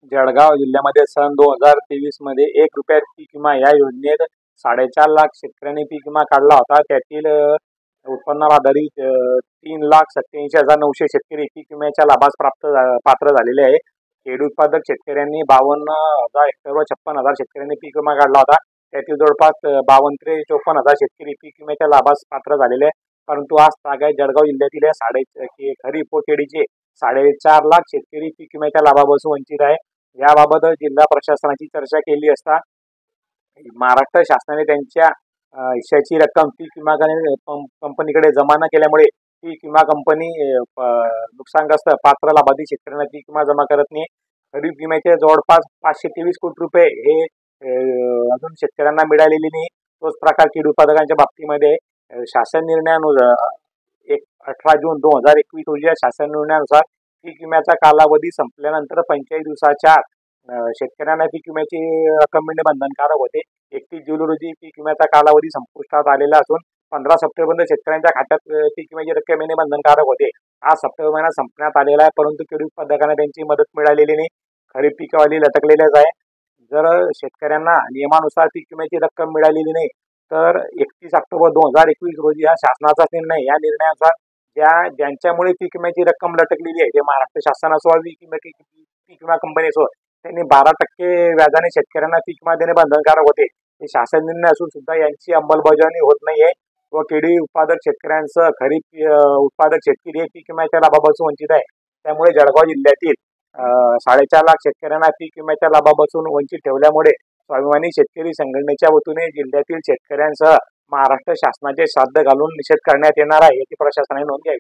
जळगाव जिल्ह्यामध्ये सन 2023 मध्ये ₹1 पीक विमा या योजनेत 4.5 लाख शेतकऱ्यांनी पीक विमा काढला होता. त्यातील उत्पन्नावर आधारित 3,87,900 शेतकरी पीक विम्याच्या लाभास पात्र झालेले आहे. केळी उत्पादक शेतकऱ्यांनी 52,000 हेक्टर व 56,000 शेतकऱ्यांनी पीक विमा काढला होता. त्यातील जवळपास 52,54,000 शेतकरी पीक विम्याच्या लाभास पात्र झालेले आहे. परंतु आज तागायत जळगाव जिल्ह्यातील खरीप व केळीचे 4.5 लाख शेतकरी पीक विम्याच्या लाभापासून वंचित आहे. याबाबत जिल्हा प्रशासनाची चर्चा केली असता महाराष्ट्र शासनाने त्यांच्या हिश्श्याची रक्कम पीक विमा कंपनीकडे जमा न केल्यामुळे पीक विमा कंपनी नुकसानग्रस्त पात्र लाभार्थी शेतकऱ्यांना पीक विमा जमा करत नाही. खरीप विम्याचे जवळपास 523 कोटी रुपये हे अजून शेतकऱ्यांना मिळालेले नाही. तोच प्रकार कीड उत्पादकांच्या बाबतीमध्ये शासन निर्णयानुसार 18 जून 2021 रोजी शासन निर्णयानुसार पीक विम्याचा कालावधी संपल्यानंतर 45 दिवसाच्या शेतकऱ्यांना पीक विम्याची रक्कम मिळणे बंधनकारक होते. 31 जुलै रोजी पीक विम्याचा कालावधी संपुष्टात आलेला असून 15 सप्टेंबरपर्यंत शेतकऱ्यांच्या खात्यात पीक विम्याची रक्कम येणे बंधनकारक होते. आज सप्टेंबर महिना संपण्यात आलेला आहे, परंतु केळी उत्पादकांना त्यांची मदत मिळालेली नाही. खरीप पिकावाली लटकलेलेच आहे. जर शेतकऱ्यांना नियमानुसार पीक विम्याची रक्कम मिळालेली नाही तर 31 ऑक्टोबर 2021 रोजी हा शासनाचा निर्णय. या निर्णयानुसार ज्यांच्यामुळे पीक विम्याची रक्कम लटकलेली आहे, ते महाराष्ट्र शासन असो पीक विमा कंपनी असो, त्यांनी 12% व्याजाने शेतकऱ्यांना पीक विमा देणे बंधनकारक होते. हे शासन निर्णय असून सुद्धा यांची अंमलबजावणी होत नाहीये व केळी उत्पादक शेतकऱ्यांसह खरीप उत्पादक शेतकरी हे पीक विम्याच्या लाभापासून वंचित आहे. त्यामुळे जळगाव जिल्ह्यातील 4.5 लाख शेतकऱ्यांना पीक विम्याच्या लाभापासून वंचित ठेवल्यामुळे स्वाभिमानी शेतकरी संघटनेच्या वतीने जिल्ह्यातील शेतकऱ्यांसह महाराष्ट्र शासनाचे श्राद्ध घालून निषेध करण्यात येणार आहे, याची प्रशासनाने नोंद घ्यावी.